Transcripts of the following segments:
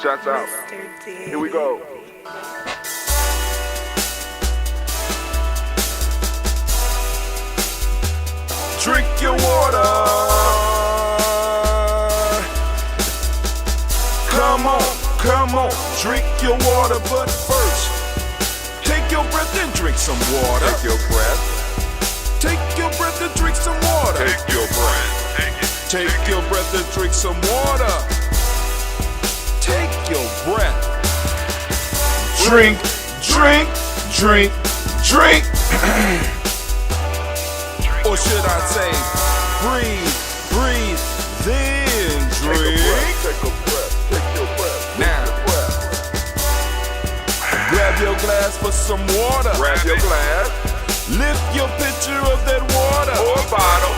Shots out. Here we go. Drink your water. Come on, drink your water, but first, take your breath and drink some water. Take your breath. Take your breath and drink some water. Take your breath. Take your breath and drink some water. Take your breath. Drink. Or should I say, breathe, then drink. Take a breath. Now, grab your glass for some water. Grab your glass. Lift your pitcher of that water. Or bottle.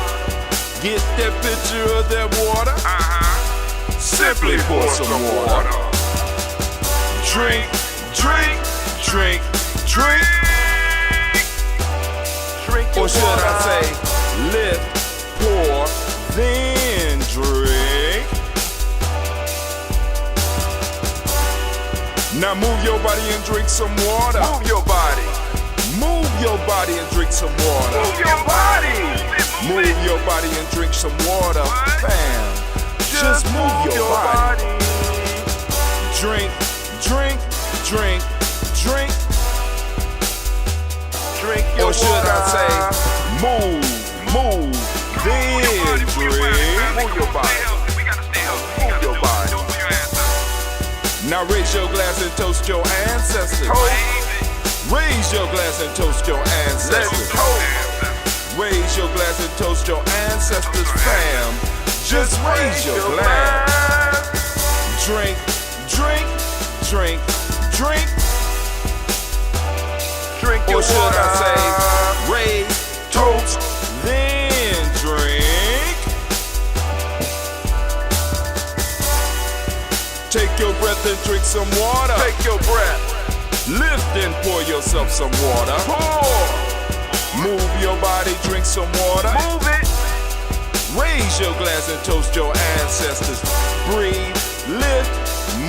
Get that pitcher of that water. Simply pour some water. Drink. Or should I say, lift, pour, then drink. Now move your body and drink some water. Move your body and drink some water. Move your body and drink some water. Bam. Just move your body. Drink. Or should I say, move, then drink. Move your body. Now raise your glass and toast your ancestors. Raise your glass and toast your ancestors. Raise your glass and toast your ancestors, fam. Just raise your glass. Drink. Or should I say, raise, toast, then drink. Take your breath and drink some water. Take your breath. Lift and pour yourself some water. Pour. Move your body, drink some water. Move it. Raise your glass and toast your ancestors. Breathe, lift,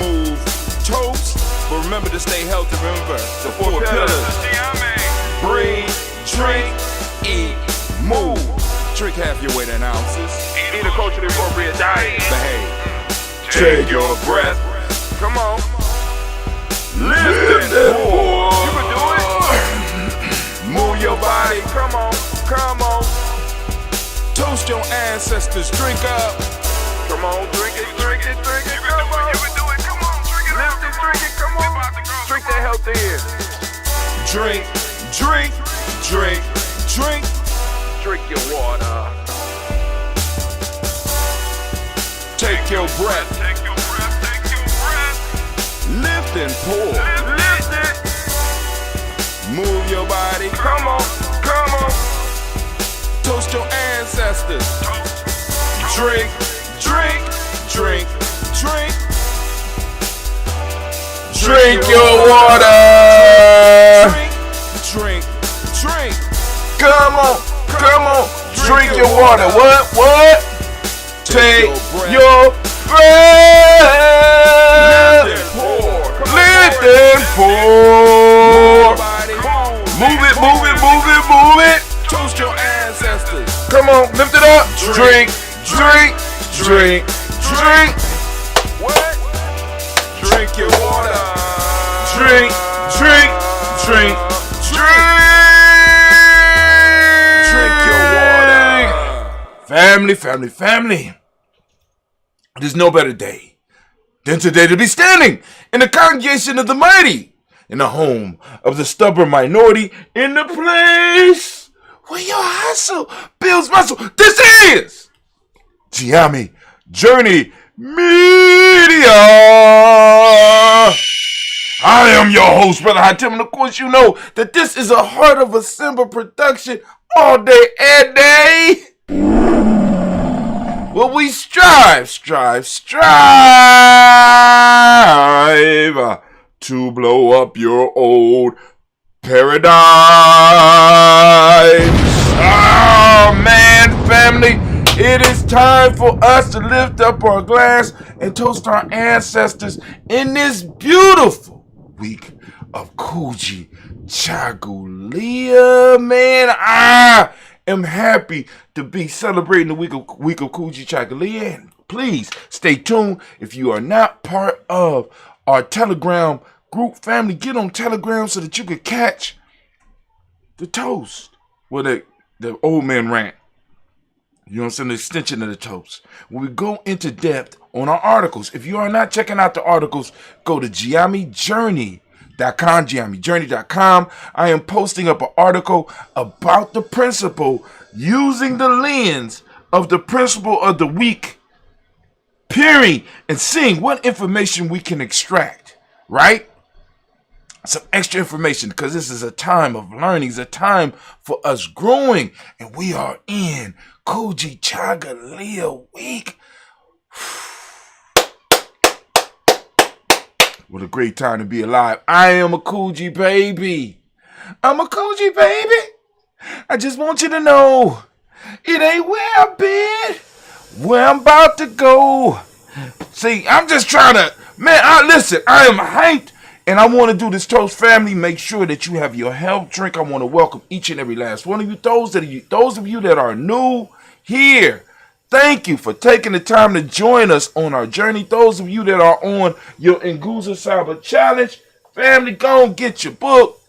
move, toast. But remember to stay healthy. Remember the four pillars. Breathe, drink, eat, move. Drink half your weight in ounces. Eat a culturally appropriate diet. Behave. Take your breath. Come on. Lift and pour. You can do it. Move your body. Come on. Toast your ancestors. Drink up. Come on, drink it. Come on. You can do it. Come on, drink it. Lift it, drink it. Come on. Drink that health in. Drink. Drink your water. Take your breath. Lift and pour. Lift it. Move your body. Come on. Toast your ancestors. Drink. Drink your water. Drink. Come on. Drink your water. What? Take your breath. Lift and pour. Move it. Toast your ancestors. Come on, lift it up. Drink. What? Drink your water. Drink. Drink your water. Family. There's no better day than today to be standing in the congregation of the mighty, in the home of the stubborn minority, in the place where your hustle builds muscle. This is Ujamaa Journey Media. I am your host, Brother Hatim, and of course you know that this is a Heart of a Simba production all day and day. Well, we strive to blow up your old paradigms. Oh man, family, it is time for us to lift up our glass and toast our ancestors in this beautiful week of Kujichagulia. Man, I am happy to be celebrating the week of Kujichagulia. And please stay tuned. If you are not part of our Telegram group family, get on Telegram so that you can catch the toast. Well, the old man rant. You know what I'm saying? The extension of the toast. When we go into depth on our articles. If you are not checking out the articles, go to UjamaaJourney.com. I am posting up an article about the principle using the lens of the principle of the week, peering and seeing what information we can extract, right? Some extra information, because this is a time of learning. It's a time for us growing, and we are in Kujichagulia week. What a great time to be alive. I am a Kuji baby. I'm a Kuji baby. I just want you to know it ain't where I've been, where I'm about to go. See, I'm just trying to, man, I am hyped, and I want to do this toast, family. Make sure that you have your health drink. I want to welcome each and every last one of you. Those of you that are new here, thank you for taking the time to join us on our journey. Those of you that are on your Nguza Saba challenge, family, go and get your book.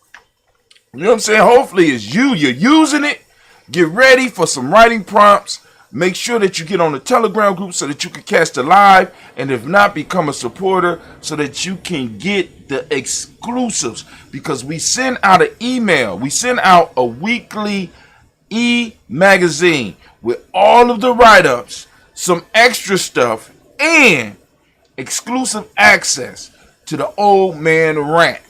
You know what I'm saying? Hopefully it's you're using it. Get ready for some writing prompts. Make sure that you get on the Telegram group so that you can catch the live. And if not, become a supporter so that you can get the exclusives. Because we send out an email. We send out a weekly e-magazine with all of the write-ups, some extra stuff, and exclusive access to the old man rant,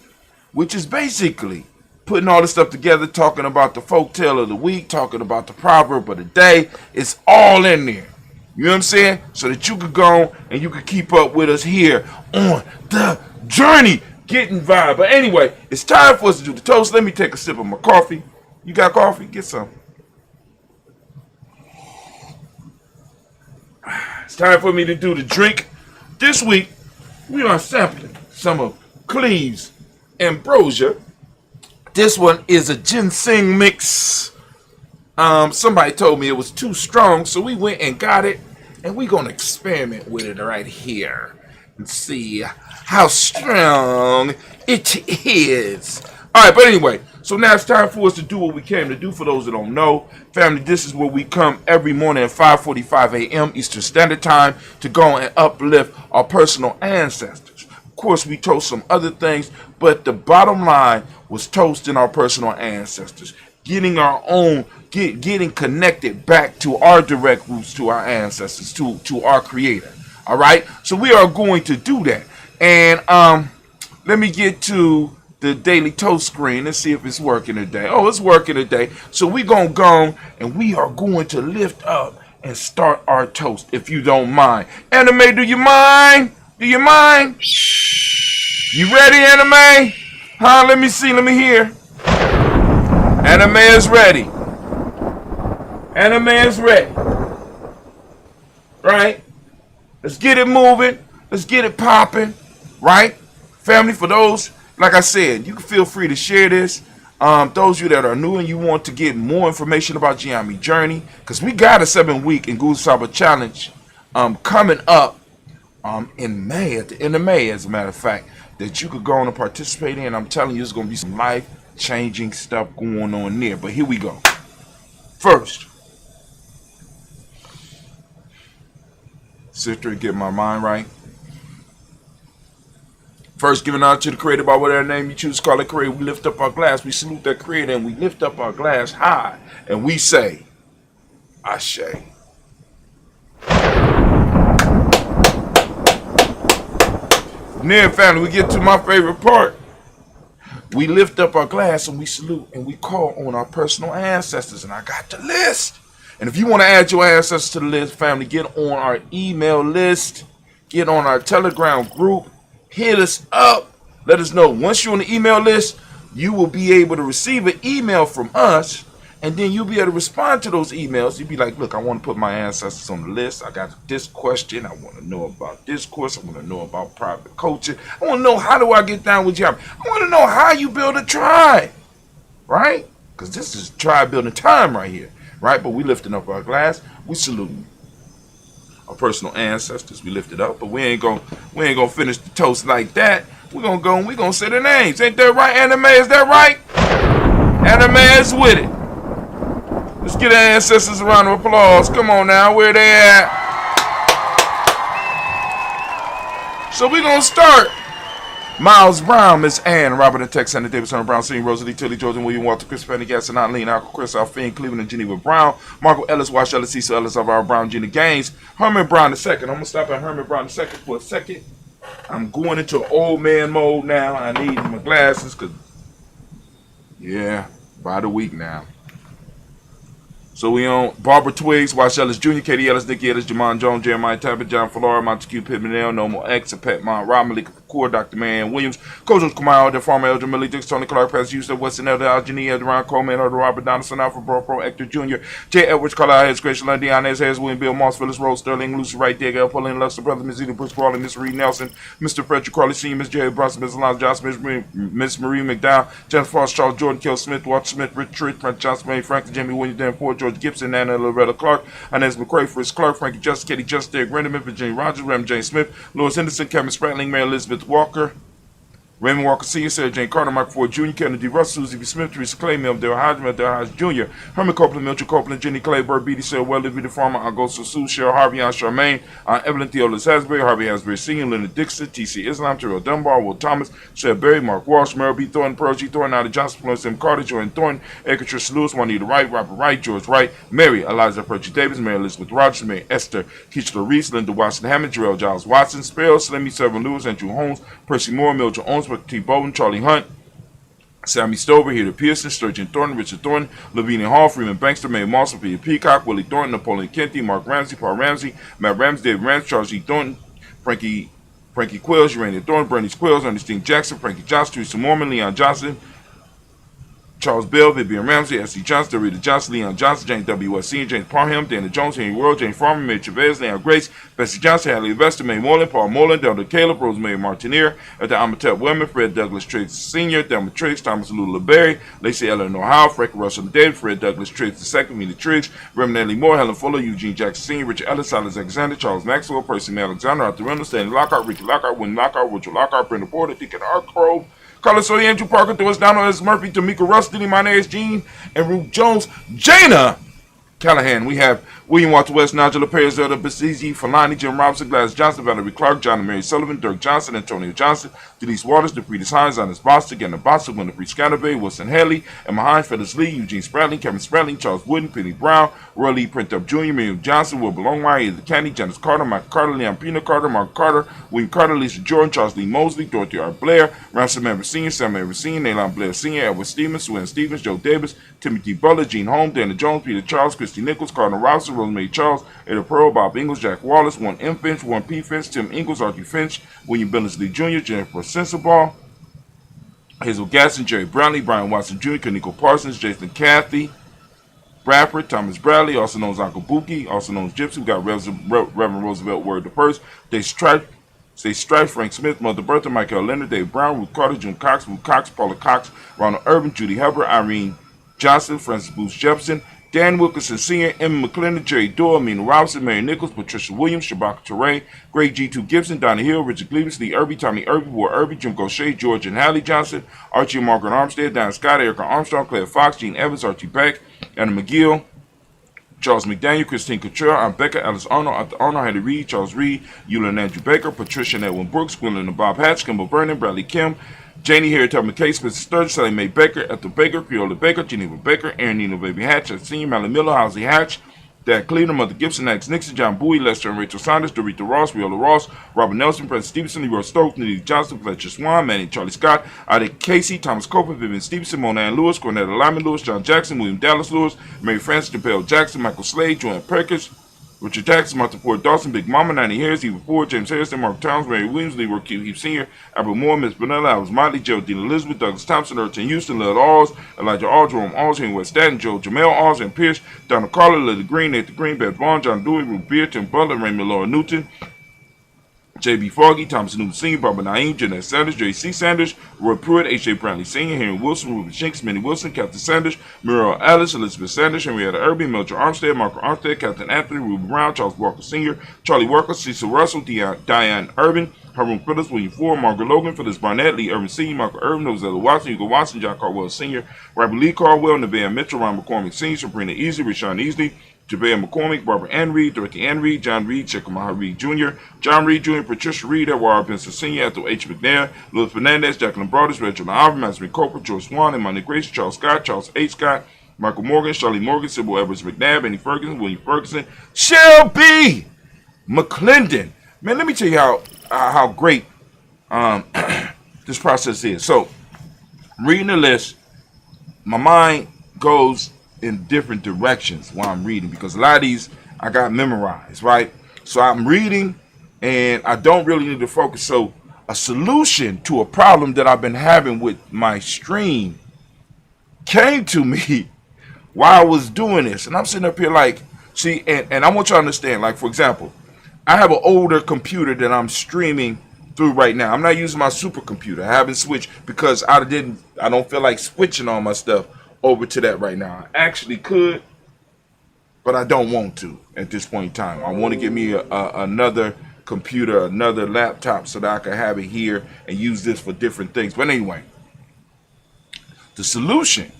which is basically putting all this stuff together, talking about the folktale of the week, talking about the proverb of the day. It's all in there. You know what I'm saying? So that you could go and you could keep up with us here on the journey, getting vibe. But anyway, it's time for us to do the toast. Let me take a sip of my coffee. You got coffee? Get some. It's time for me to do the drink. This week, we are sampling some of Cleve's Ambrosia. This one is a ginseng mix. Somebody told me it was too strong, so we went and got it, and we're gonna experiment with it right here and see how strong it is. All right, but anyway, so now it's time for us to do what we came to do. For those that don't know, family, this is where we come every morning at 5:45 a.m. Eastern Standard Time to go and uplift our personal ancestors. Of course, we toast some other things, but the bottom line was toasting our personal ancestors, getting our own, getting connected back to our direct roots, to our ancestors, to our Creator. All right, so we are going to do that, and let me get to the daily toast screen and see if it's working today. Oh, it's working today. So we're going to go and we are going to lift up and start our toast, if you don't mind. Anime, do you mind? Do you mind? You ready, Anime? Huh? Let me see. Let me hear. Anime is ready. Anime is ready. Right? Let's get it moving. Let's get it popping. Right? Family, for those, like I said, you can feel free to share this. Those of you that are new and you want to get more information about Ujamaa Journey, because we got a 7-week Ngulusaba challenge coming up in May, at the end of May, as a matter of fact, that you could go on and participate in. I'm telling you, there's going to be some life-changing stuff going on there. But here we go. First, sit there and get my mind right. First, giving out to the Creator by whatever name you choose to call it Creator. We lift up our glass, we salute that Creator, and we lift up our glass high, and we say, Ashe. From there, family, we get to my favorite part. We lift up our glass and we salute and we call on our personal ancestors, and I got the list. And if you want to add your ancestors to the list, family, get on our email list, get on our Telegram group. Hit us up. Let us know. Once you're on the email list, you will be able to receive an email from us, and then you'll be able to respond to those emails. You'll be like, look, I want to put my ancestors on the list. I got this question. I want to know about this course. I want to know about private coaching. I want to know, how do I get down with Ujamaa? I want to know how you build a tribe, right? Because this is tribe building time right here, right? But we lifting up our glass. We saluting our personal ancestors. We lift it up, but we ain't gonna finish the toast like that. We're gonna go and we're gonna say their names. Ain't that right, Anime? Is that right? Anime is with it. Let's get our ancestors a round of applause. Come on now, where they at? So we're gonna start. Miles Brown, Miss Ann, Robert and Tex, Sandra Davis, Hunter Brown, Senior, Rosalie, Tilly, Jordan, William, Walter, Chris, Fanny, Gaston, Eileen, Alco, Chris, Alfine, Cleveland, and Geneva Brown, Marco Ellis, Wash Ellis, Cecil Ellis, Alvaro Brown, Gina Gaines, Herman Brown II. I'm going to stop at Herman Brown II for a second. I'm going into old man mode now. I need my glasses because, yeah, by the week now. So we on Barbara Twiggs, Wash Ellis Jr., Katie Ellis, Nikki Ellis, Jamon Jones, Jeremiah Tappet, John Flora, Montague Pittman, Nomo X, Pet Mont, Rob Malika Kapoor, Dr. Marianne Williams, Kojo Kumar, the Farmer Elder Millie Dix, Tony Clark, Pass Houston, Weston Elder, Algenie, Elder Ron Coleman, Elder Robert Donaldson, Alfred Pro, Hector Jr., J. Edwards, Carlisle Heads, Grace Lund, Dionez Hayes, William Bill Moss, Phyllis Rose, Sterling, Lucy Wright, Diego, Pauline Luster, Brother Miss Edith, Bruce Crawley, Miss Reed Nelson, Mr. Frederick Crawley Sr., Miss J. Bronson, Miss Alonzo Johnson, Miss Marie McDowell, Jennifer Frost, Charles Jordan, Kill Smith, Walter Smith, Richard, Frank Johnson, May Frank, Jamie Williams, Dan Ford, George Gibson, Anna Loretta Clark, Inez McCray, Fritz Clark, Frankie Justice, Katie Justice, Derek Renderman, Virginia Rogers, Raymond James Smith, Louis Henderson, Kevin Spratling, Mary Elizabeth Walker, Raymond Walker Sr., Sarah Jane Carter, Michael Ford Jr., Kennedy Russell, Susie B. Smith, Teresa Clay, Mel Dale Hodgman, Dale Hodge Jr., Herman Copeland, Milton Copeland, Jenny Clay, Bird Beatty, Sarah Weller, the Farmer, Augusto Sue, Cheryl Harvey, Aunt Charmaine, Evelyn Theolis Hasbury, Harvey Hasbury Sr., Leonard Dixon, T.C. Islam, Terrell Dunbar, Will Thomas, Seth Berry, Mark Walsh, Merrill B. Thornton, Pearl G. Thornton, Nada Johnson, Florence M. Carter, Jordan Thornton, Edgar Trish Lewis, Juanita Wright, Robert Wright, George Wright, Mary Eliza Percy Davis, Mary Elizabeth Rogers, Mary Esther Keachler Reese, Linda Watson Hammond, Jarrell Giles Watson, Sparrow, Slimmy, Severn Lewis, Andrew Holmes, Percy Moore, Mildred Owens, T. Bowden, Charlie Hunt, Sammy Stover, Heather Pearson, Sturgeon Thornton, Richard Thornton, Lavinia Hall, Freeman Bankster, Mae Moss, Peter Peacock, Willie Thornton, Napoleon Kenty, Mark Ramsey, Paul Ramsey, Matt Ramsey, David Ramsey, Charles G. Thornton, Frankie Quills, Urania Thornton, Bernice Quills, Ernestine Jackson, Frankie Johnson, Teresa Mormon, Leon Johnson, Charles Bell, Vivian Ramsey, S.C. Johnson, Dorita Johnson, Leon Johnson, James W. West Sr., James Parham, Dana Jones, Henry World, James Farmer, Mary Chavez, Leon Grace, Bessie Johnson, Hadley Vesta, May Moreland, Paul Moreland, Delta Caleb, Rosemary Martinier, at the Amatep Women, Fred Douglas Triggs Sr., Thelma Triggs, Thomas Lula Berry, Lacey Eleanor Howe, Frank Russell David, Fred Douglas Triggs II, Mina Triggs, Reverend Nellie Moore, Helen Fuller, Eugene Jackson Sr., Richard Ellis, Silas Alexander, Charles Maxwell, Percy May Alexander, Arthur Reynolds, Stanley Lockhart, Ricky Lockhart, Wynn Lockhart, Richard Lockhart, Brenda Porter, Deacon Arcrow, Carlos Soy, Andrew Parker, Doris Donald, S. Murphy, Tamika Russ, Diddy Monez, Jean, and Ruth Jones, Jana Callahan. We have William Walter West, Nigel Perez, Zelda Basizi, Falani, Jim Robinson, Gladys Johnson, Valerie Clark, John and Mary Sullivan, Dirk Johnson, Antonio Johnson, Denise Waters, DePretis Hines, Honest Bostic, Anna Bostic, Winifred Scanavay, Wilson Haley, Emma Hines, Phyllis Lee, Eugene Spratling, Kevin Spratling, Charles Wooden, Penny Brown, Roy Lee Printup Jr., Miriam Johnson, Will Belongmeyer, Either Candy, Janice Carter, Michael Carter, Leon Pino Carter, Mark Carter, William Carter, Lisa Jordan, Charles Lee Mosley, Dorothy R. Blair, Ransom Everett Sr., Sam Everett Sr., Naylon Blair Sr., Edward Stevens, Susan Stevens, Joe Davis, Timothy Butler, Gene Holmes, Dana Jones, Peter Charles, Christy Nichols, Cardinal Robinson, Rosemary Charles, Ada Pearl, Bob Ingles, Jack Wallace, 1 M. Finch, 1 P. Finch, Tim Ingles, Archie Finch, William Billingsley Jr., Jennifer Sensabaugh, Hazel Gasson, Jerry Brownlee, Brian Watson Jr., Kaniko Parsons, Jason Cathy, Bradford, Thomas Bradley, also known as Uncle Buki, also known as Gypsy. We got Reverend Roosevelt Word the First. They Stripe, Frank Smith, Mother Bertha, Michael Leonard, Dave Brown, Ruth Carter, June Cox, Ruth Cox, Paula Cox, Ronald Urban, Judy Hubbard, Irene Johnson, Francis Booth Jefferson, Dan Wilkinson Sr., Emma McClendon, Jerry Doyle, Mina Robinson, Mary Nichols, Patricia Williams, Shabaka Teray, Greg G2 Gibson, Donna Hill, Richard Cleavis, Lee Irby, Tommy Irby, Ward Irby, Jim Gaucher, George and Hallie Johnson, Archie and Margaret Armstead, Diane Scott, Erica Armstrong, Claire Fox, Gene Evans, Archie Beck, Anna McGill, Charles McDaniel, Christine Couture, Aunt Becca, Alice Arnold, Arthur Arnold, Hattie Reed, Charles Reed, Eula and Andrew Baker, Patricia and Edwin Brooks, Gwendolyn and Bob Hatch, Kimball Vernon, Bradley Kim, Janie Harriet Tubman Case, Mrs. Sturgis, Sally Mae Baker, Ethel Baker, Creola Baker, Geneva Baker, Aaron Nino Baby Hatch, Senior, Mallory Miller, Halsey Hatch, Dad Cleveland, Mother Gibson, Alex Nixon, John Bowie, Lester and Rachel Saunders, Dorita Ross, Viola Ross, Robert Nelson, President Stevenson, Leroy Stokes, Nelly Johnson, Fletcher Swan, Manny Charlie Scott, Ida Casey, Thomas Copeland, Vivian Stevenson, Mona Ann Lewis, Cornetta Lyman Lewis, John Jackson, William Dallas Lewis, Mary Frances Chappelle Jackson, Michael Slade, Joanne Perkins, Richard Jackson, Martha Ford Dawson, Big Mama, 90 Harris, Eva Ford, James Harrison, Mark Towns, Mary Williams, Leroy Q. Heath Sr., Albert Moore, Miss Benella, Alice Motley, Geraldine Elizabeth, Douglas Thompson, Erton Houston, Lil Alls, Elijah Alls, Jerome Alls, Henry West Staten, Joe Jamel Alls, and Pierce, Donna Carter, Lily Green, Nathan Green, Beth Vaughn, John Dewey, Ruth Beer, Tim Butler, Raymond Laura Newton, J.B. Foggy, Thomas Newton Sr., Barbara Naeem, Jeanette Sanders, J.C. Sanders, Roy Pruitt, H.J. Brantley Sr., Henry Wilson, Ruben Shinks, Minnie Wilson, Captain Sanders, Muriel Ellis, Elizabeth Sanders, Henrietta Irby, Mildred Armstead, Marco Armstead, Captain Anthony, Ruben Brown, Charles Walker Sr., Charlie Walker, Cecil Russell, Diane Urban, Harun Phillips, William Ford, Margaret Logan, Phyllis Barnett, Lee Urban Sr., Michael Urban, Rosella Watson, Hugo Watson, John Caldwell Sr., Robert Lee Caldwell, Nevaeh Mitchell, Ron McCormick Sr., Sabrina Easley, Rashawn Easley, Jabea McCormick, Barbara Ann Reed, Dorothy Ann Reed, John Reed, Chickamauga Reed Jr., John Reed Jr., Patricia Reed, Edward Benson Sr., Ethel H. McNair, Louis Fernandez, Jacqueline Broadus, Reginald Alvin, Master Cooper, George Swan, Emmanuel Grace, Charles Scott, Charles H. Scott, Michael Morgan, Charlie Morgan, Sybil Edwards McNabb, Annie Ferguson, William Ferguson, Shelby McClendon. Man, let me tell you how great this process is. So, reading the list, my mind goes in different directions while I'm reading because a lot of these I got memorized, right? So I'm reading and I don't really need to focus. So a solution to a problem that I've been having with my stream came to me while I was doing this. And I'm sitting up here like, see, and I want you to understand, like, for example, I have an older computer that I'm streaming through right now. I'm not using my supercomputer. I haven't switched because I don't feel like switching all my stuff over to that right now. I actually could, but I don't want to at this point in time. I want to get me another computer, another laptop so that I can have it here and use this for different things. But anyway, the solution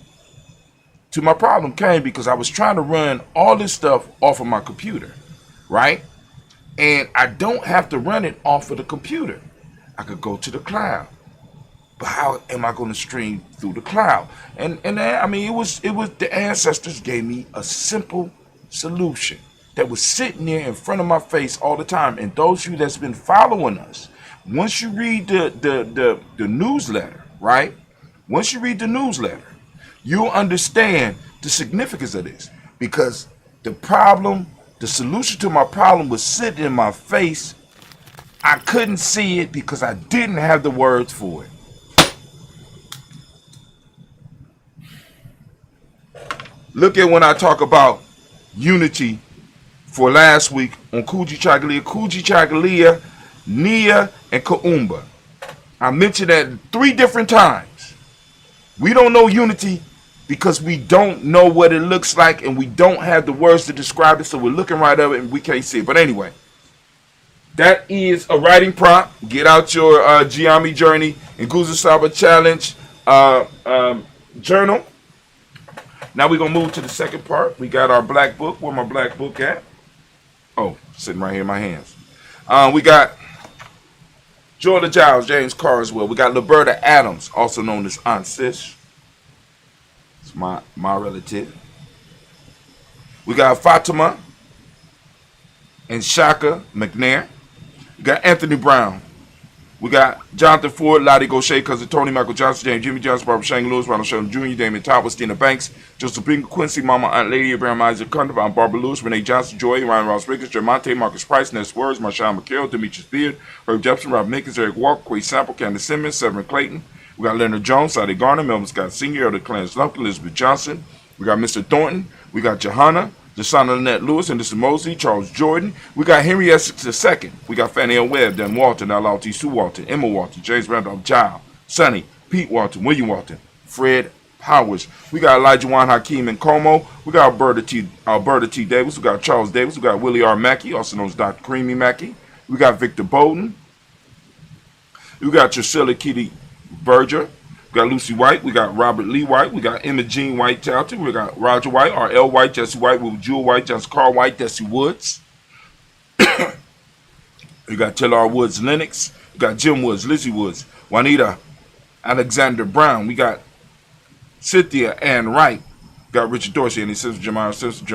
to my problem came because I was trying to run all this stuff off of my computer, right? And I don't have to run it off of the computer. I could go to the cloud. But how am I going to stream through the cloud? And I mean, it was the ancestors gave me a simple solution that was sitting there in front of my face all the time. And those of you that's been following us, once you read the newsletter, right? Once you read the newsletter, you'll understand the significance of this because the solution to my problem was sitting in my face. I couldn't see it because I didn't have the words for it. Look at when I talk about unity for last week on Kujichagulia, Nia, and Kaumba. I mentioned that 3 different times. We don't know unity because we don't know what it looks like and we don't have the words to describe it, so we're looking right at it and we can't see it. But anyway, that is a writing prompt. Get out your Giami Journey and Guza Saba Challenge journal. Now we're going to move to the second part. We got our black book. Where my black book at? Oh, sitting right here in my hands. We got Jordan Giles, James Carswell. We got Liberta Adams, also known as Aunt Sis. It's my relative. We got Fatima and Shaka McNair. We got Anthony Brown. We got Jonathan Ford, Lottie Gaucher, Cousin Tony, Michael Johnson, James Jimmy Johnson, Barbara Shane Lewis, Ronald Sheldon Jr., Damon Todd, Stina Banks, Joseph Bingham, Quincy, Mama, Aunt Lady, Abraham Isaac Cundiff, Aunt Barbara Lewis, Renee Johnson, Joy, Ryan Ross Ricketts, Jermonte, Marcus Price, Ness Words, Marshawn McCarroll, Demetrius Beard, Herb Jepson, Rob Mickens, Eric Walker, Quay Sample, Candace Simmons, Severin Clayton. We got Leonard Jones, Sadi Garner, Melvin Scott Sr., Elder Clarence Lumpkin, Elizabeth Johnson, We got Mr. Thornton. We got Johanna, Deshauna Lynette Lewis, and Mr. Mosley, Charles Jordan. We got Henry Essex II. We got Fannie L. Webb, Dan Walton, LLT Sue Walton, Emma Walton, James Randolph Giles, Sonny, Pete Walton, William Walton, Fred Powers. We got Elijah Juan Hakeem and Como. We got Alberta T. Davis. We got Charles Davis. We got Willie R. Mackey, also known as Dr. Creamy Mackey. We got Victor Bowden. We got Drusilla Kitty Berger. We got Lucy White. We got Robert Lee White. We got Emma Jean White Talented. We got Roger White, R.L. White, Jesse White, Jewel White, Johnson Carl White, Desi Woods. We got Taylor R. Woods Lennox. We got Jim Woods, Lizzie Woods, Juanita Alexander Brown. We got Cynthia Ann Wright. We got Richard Dorsey and his sister Jemima Simpson,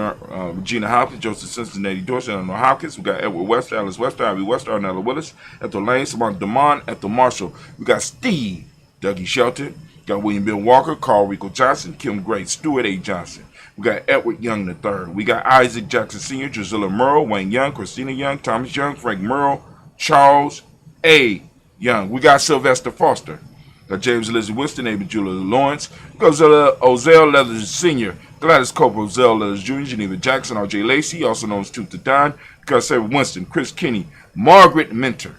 Regina Hopkins, Joseph Simpson, Eddie Dorsey, Eleanor Hopkins. We got Edward Wester, Alice Wester, Ivy Wester, Arnella Willis, Ethel Lane, Samantha Damon, Ethel Marshall. We got Steve Dougie Shelton. We got William Bill Walker, Carl Rico Johnson, Kim Gray, Stuart A. Johnson. We got Edward Young III. We got Isaac Jackson Sr., Drusilla Merle, Wayne Young, Christina Young, Thomas Young, Frank Merle, Charles A. Young. We got Sylvester Foster. Got James Lizzie Winston, Ava Julia Lawrence. Got Ozell Leathers Sr., Gladys Cope, Ozell Leathers Jr., Geneva Jackson, R.J. Lacey, also known as Tooth to Don. Got Sarah Winston, Chris Kinney, Margaret Mentor.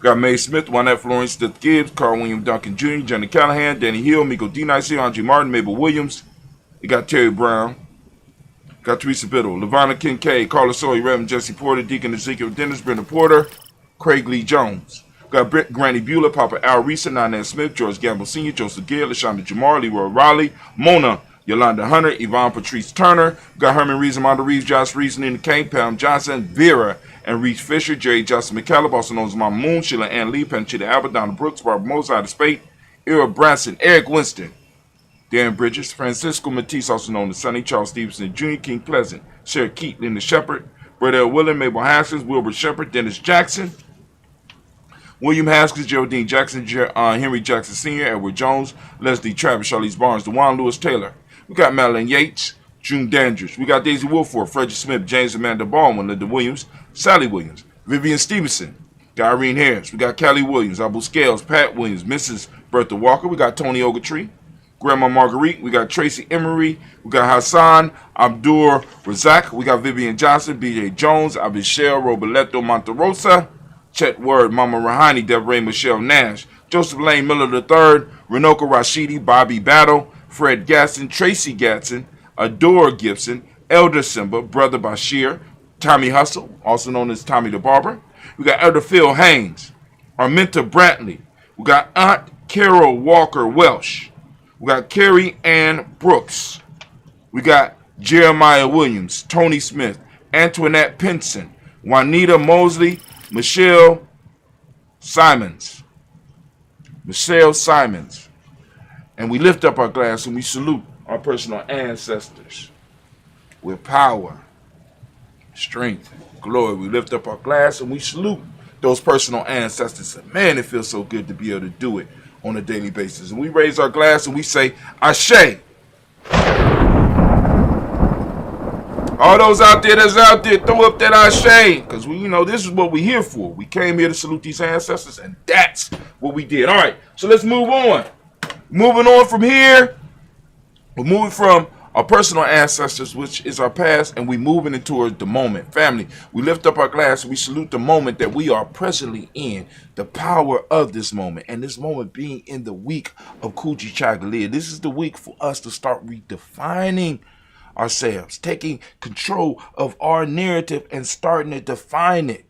Got Mae Smith, Juanette Florence, Stith Gibbs, Carl William Duncan Jr., Johnny Callahan, Danny Hill, Miko D. Nicey, Andre Martin, Mabel Williams. You got Terry Brown. Got Teresa Biddle, LaVonna Kincaid, Carla Sawyer, Reverend Jesse Porter, Deacon Ezekiel Dennis, Brenda Porter, Craig Lee Jones. Got Granny Bueller, Papa Al Reesa, Nana Smith, George Gamble Sr., Joseph Gill, LaShonda Jamar, Leroy Raleigh, Mona, Yolanda Hunter, Yvonne Patrice Turner. Got Herman Reeves, Amanda Reeves, Josh Reeves, Nina Kane, Pam Johnson, Vera, and Reese Fisher, Jerry Justin McCallum, also known as Mama Moon, Sheila Ann Lee, Panchita Albert, Donna Brooks, Barbara Moses, Ida Spate, Ira Branson, Eric Winston, Darren Bridges, Francisco Matisse, also known as Sonny, Charles Stevenson Jr., King Pleasant, Sarah Keat, Linda Shepard, Brett L. Willen, Mabel Haskins, Wilbur Shepard, Dennis Jackson, William Haskins, Geraldine Jackson, Henry Jackson Sr., Edward Jones, Leslie Travis, Charlize Barnes, DeJuan Lewis Taylor. We got Madeline Yates, June Dandridge. We got Daisy Wilford, Frederick Smith, James Amanda Baldwin, Linda Williams, Sally Williams, Vivian Stevenson. Got Irene Harris. We got Callie Williams, Abu Scales, Pat Williams, Mrs. Bertha Walker. We got Tony Ogletree, Grandma Marguerite. We got Tracy Emery. We got Hassan Abdur Razak. We got Vivian Johnson, B.J. Jones, Abishel Roberto Monterosa, Chet Word, Mama Rahani, Deborah Michelle Nash, Joseph Lane Miller III, Renoka Rashidi, Bobby Battle, Fred Gasson, Tracy Gatson, Adore Gibson, Elder Simba, Brother Bashir, Tommy Hustle, also known as Tommy the Barber. We got Elder Phil Haynes, Arminta Brantley. We got Aunt Carol Walker Welsh. We got Carrie Ann Brooks. We got Jeremiah Williams, Tony Smith, Antoinette Pinson, Juanita Mosley, Michelle Simons. And we lift up our glass and we salute our personal ancestors with power, strength, glory. We lift up our glass and we salute those personal ancestors. And man, it feels so good to be able to do it on a daily basis. And we raise our glass and we say, Ashe. All those out there that's out there, throw up that Ashe. Because this is what we're here for. We came here to salute these ancestors, and that's what we did. All right, so let's move on. Moving on from here, we're moving from our personal ancestors, which is our past, and we're moving it towards the moment. Family, we lift up our glass and we salute the moment that we are presently in, the power of this moment, and this moment being in the week of Kujichagulia. This is the week for us to start redefining ourselves, taking control of our narrative and starting to define it.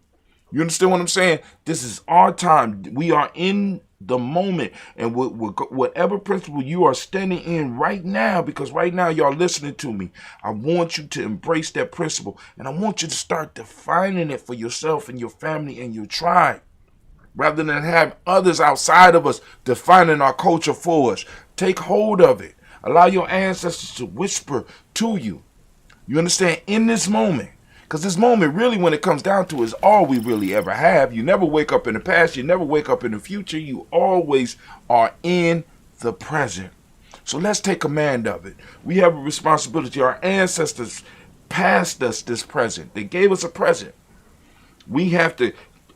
You understand what I'm saying? This is our time. We are in the moment, and whatever principle you are standing in right now, because right now y'all listening to me, I want you to embrace that principle, and I want you to start defining it for yourself and your family and your tribe, rather than have others outside of us defining our culture for us. Take hold of it. Allow your ancestors to whisper to you. You understand? In this moment. Because this moment, really, when it comes down to it, is all we really ever have. You never wake up in the past. You never wake up in the future. You always are in the present. So let's take command of it. We have a responsibility. Our ancestors passed us this present. They gave us a present. We have to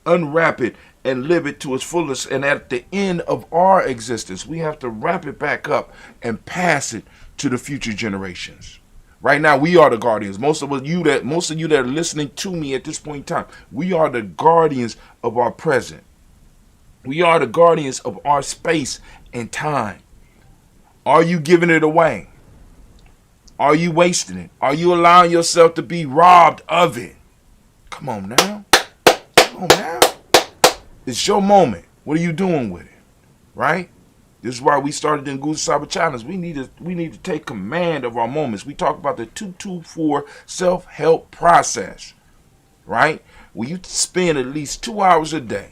unwrap it and live it to its fullest. And at the end of our existence, we have to wrap it back up and pass it to the future generations. Right now, we are the guardians. Most of you that are listening to me at this point in time, we are the guardians of our present. We are the guardians of our space and time. Are you giving it away? Are you wasting it? Are you allowing yourself to be robbed of it? Come on now. Come on now. It's your moment. What are you doing with it? Right? This is why we started the Kujichagulia Challenge. We need to take command of our moments. We talk about the 224 self-help process. Right? Where you spend at least 2 hours a day.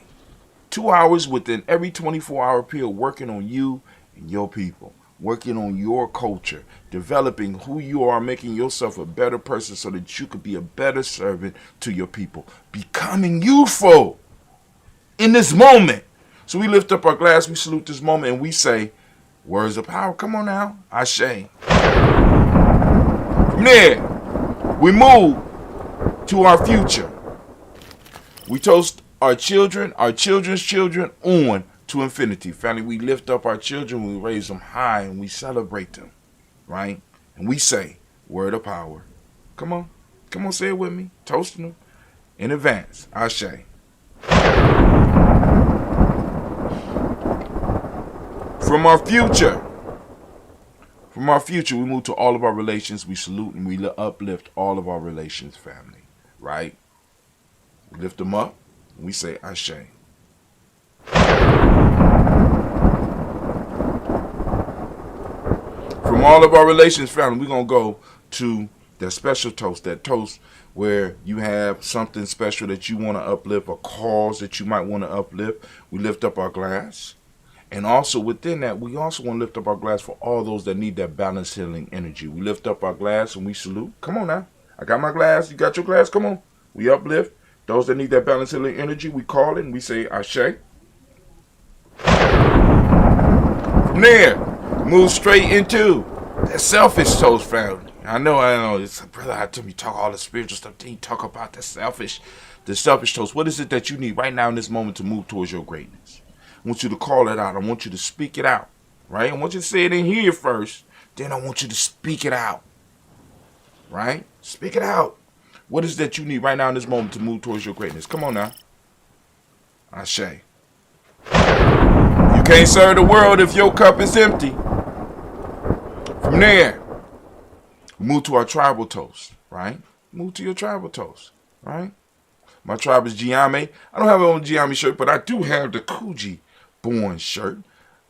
2 hours within every 24-hour period working on you and your people. Working on your culture, developing who you are, making yourself a better person so that you could be a better servant to your people. Becoming youthful in this moment. So we lift up our glass, we salute this moment, and we say, words of power. Come on now. Ashe. From there, we move to our future. We toast our children, our children's children on to infinity. Family, we lift up our children, we raise them high, and we celebrate them, right? And we say, word of power. Come on. Come on, say it with me. Toasting them in advance. Ashe. From our future, we move to all of our relations. We salute and we uplift all of our relations, family, right? We lift them up, and we say, Ashe. From all of our relations, family, we're going to go to that special toast, that toast where you have something special that you want to uplift, a cause that you might want to uplift. We lift up our glass. And also within that, we also want to lift up our glass for all those that need that balanced healing energy. We lift up our glass and we salute. Come on now. I got my glass. You got your glass? Come on. We uplift. Those that need that balanced healing energy, we call it and we say, Ashe. From there, move straight into that selfish toast, family. I know. It's brother. I told me talk all the spiritual stuff. Then you talk about the selfish toast. What is it that you need right now in this moment to move towards your greatness? I want you to call it out. I want you to speak it out, right? I want you to say it in here first. Then I want you to speak it out, right? Speak it out. What is that you need right now in this moment to move towards your greatness? Come on now. Ashe. You can't serve the world if your cup is empty. From there, move to our tribal toast, right? Move to your tribal toast, right? My tribe is Ujamaa. I don't have my own Ujamaa shirt, but I do have the Kuji born shirt.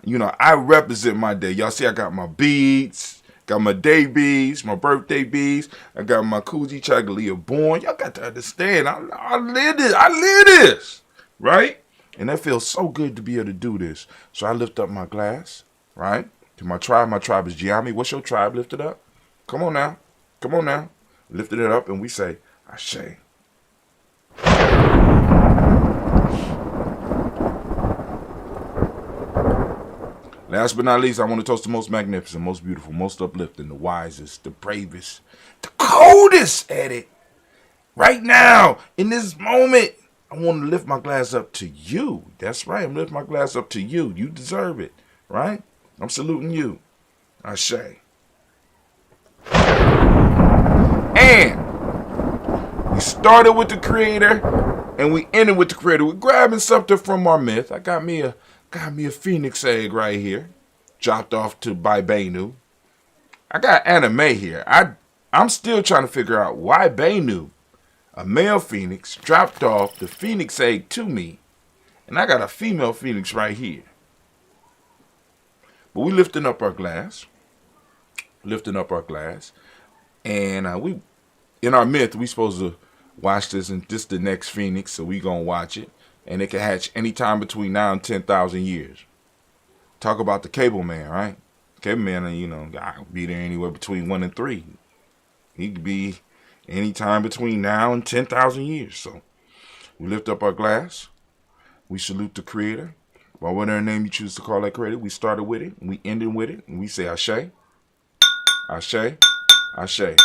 You know, I represent my day. Y'all see I got my beads, got my day beads, my birthday beads. I got my Kujichagulia born. Y'all got to understand. I live this. I live this, right? And that feels so good to be able to do this. So I lift up my glass, right? To my tribe. My tribe is Ujamaa. What's your tribe? Lift it up. Come on now. Come on now. Lifted it up and we say, Ashe. Last but not least, I want to toast the most magnificent, most beautiful, most uplifting, the wisest, the bravest, the coldest at it. Right now, in this moment, I want to lift my glass up to you. That's right. I'm lifting my glass up to you. You deserve it, right? I'm saluting you. Ashe. And we started with the creator and we ended with the creator. We're grabbing something from our myth. I got me a phoenix egg right here. Dropped off by Benu. I got anime here. I'm still trying to figure out why Benu, a male phoenix, dropped off the phoenix egg to me. And I got a female phoenix right here. But we lifting up our glass. And we, in our myth, we supposed to watch this and this the next phoenix. So we gonna watch it. And it can hatch anytime between now and 10,000 years. Talk about the cable man, right? Cable man, you know, I could be there anywhere between 1 and 3. He could be anytime between now and 10,000 years. So we lift up our glass. We salute the creator. By whatever name you choose to call that creator, we started with it, and we ended with it, and we say Ashe, Ashe, Ashe.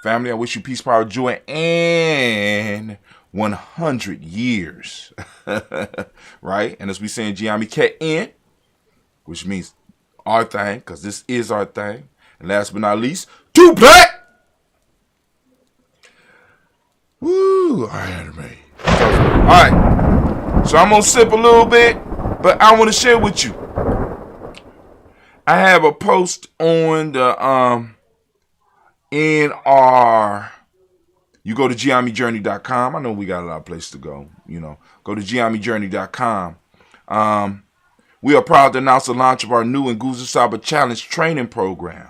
Family, I wish you peace, power, joy, and 100 years. Right? And as we say in Ujamaa, K-N, which means our thing, because this is our thing. And last but not least, Two Black. Woo, I had it made. All right, so I'm gonna sip a little bit, but I want to share with you. I have a post on the in our. You go to GiamiJourney.com. I know we got a lot of places to go. Go to GiamiJourney.com. We are proud to announce the launch of our new Nguzo Challenge training program.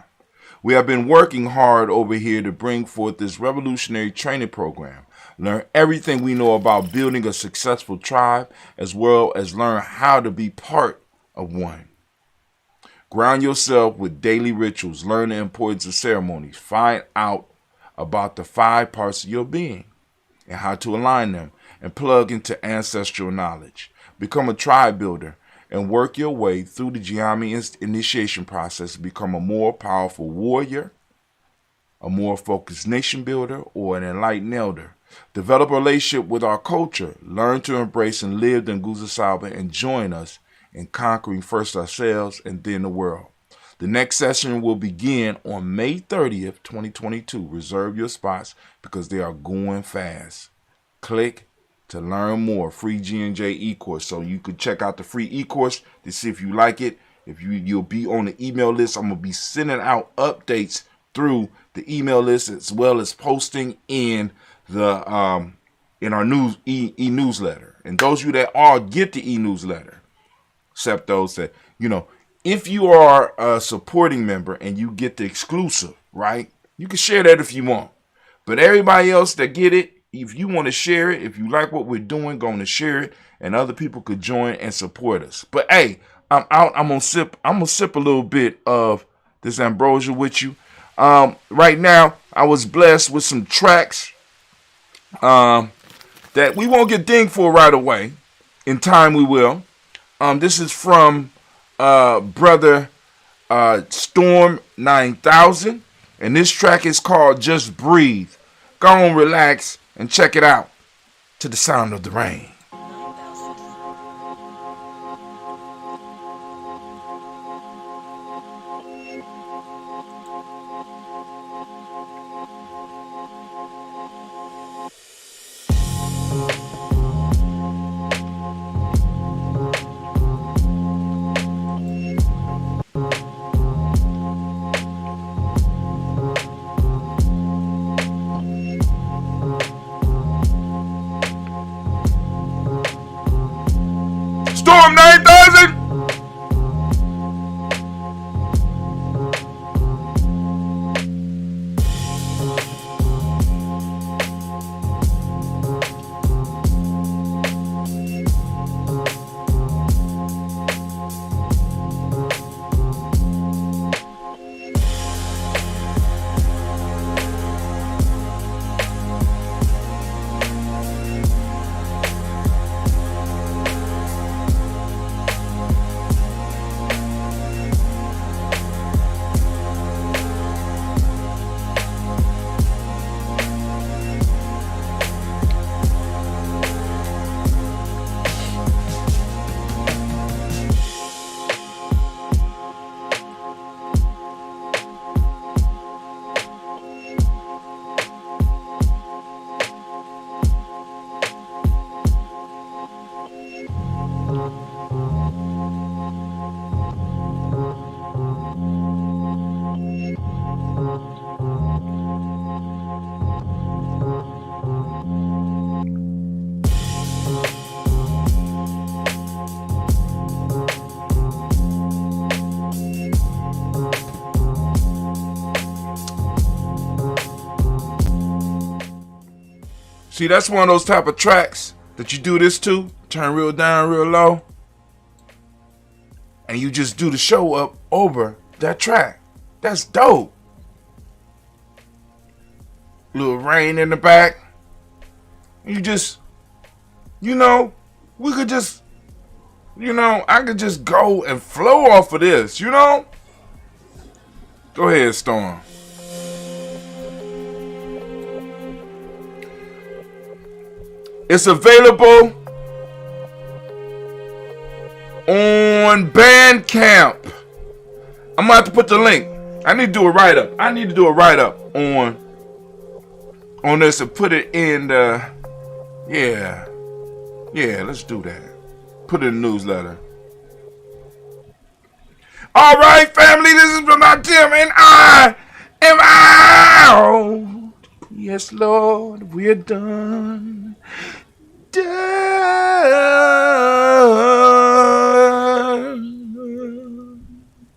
We have been working hard over here to bring forth this revolutionary training program. Learn everything we know about building a successful tribe, as well as learn how to be part of one. Ground yourself with daily rituals. Learn the importance of ceremonies. Find out about the 5 parts of your being and how to align them and plug into ancestral knowledge. Become a tribe builder and work your way through the Ujamaa initiation process to become a more powerful warrior, a more focused nation builder, or an enlightened elder. Develop a relationship with our culture. Learn to embrace and live the Nguzo and join us in conquering first ourselves and then the world. The next session will begin on May 30th, 2022. Reserve your spots because they are going fast. Click to learn more. Free G&J e-course. So you could check out the free e-course to see if you like it. If you'll be on the email list. I'm going to be sending out updates through the email list as well as posting in the in our news e-newsletter. And those of you that are get the e-newsletter, except those that, if you are a supporting member and you get the exclusive, right? You can share that if you want. But everybody else that get it, if you want to share it, if you like what we're doing, going to share it, and other people could join and support us. But hey, I'm out. I'm gonna sip a little bit of this ambrosia with you. Right now, I was blessed with some tracks that we won't get dinged for right away. In time, we will. This is from brother Storm 9000, and this track is called Just Breathe. Go on, relax, and check it out to the sound of the rain. Storm 9000! See, that's one of those type of tracks that you do this to, turn real down, real low, and you just do the show up over that track. That's dope. Little rain in the back. You just, we could just, I could just go and flow off of this, Go ahead, Storm. It's available on Bandcamp. I'm going to have to put the link I need to do a write-up. I need to do a write-up on this and put it in the, yeah, let's do that. Put it in the newsletter. All right, family, this is from my Tim, and I am out. Yes, Lord, we're done. Done.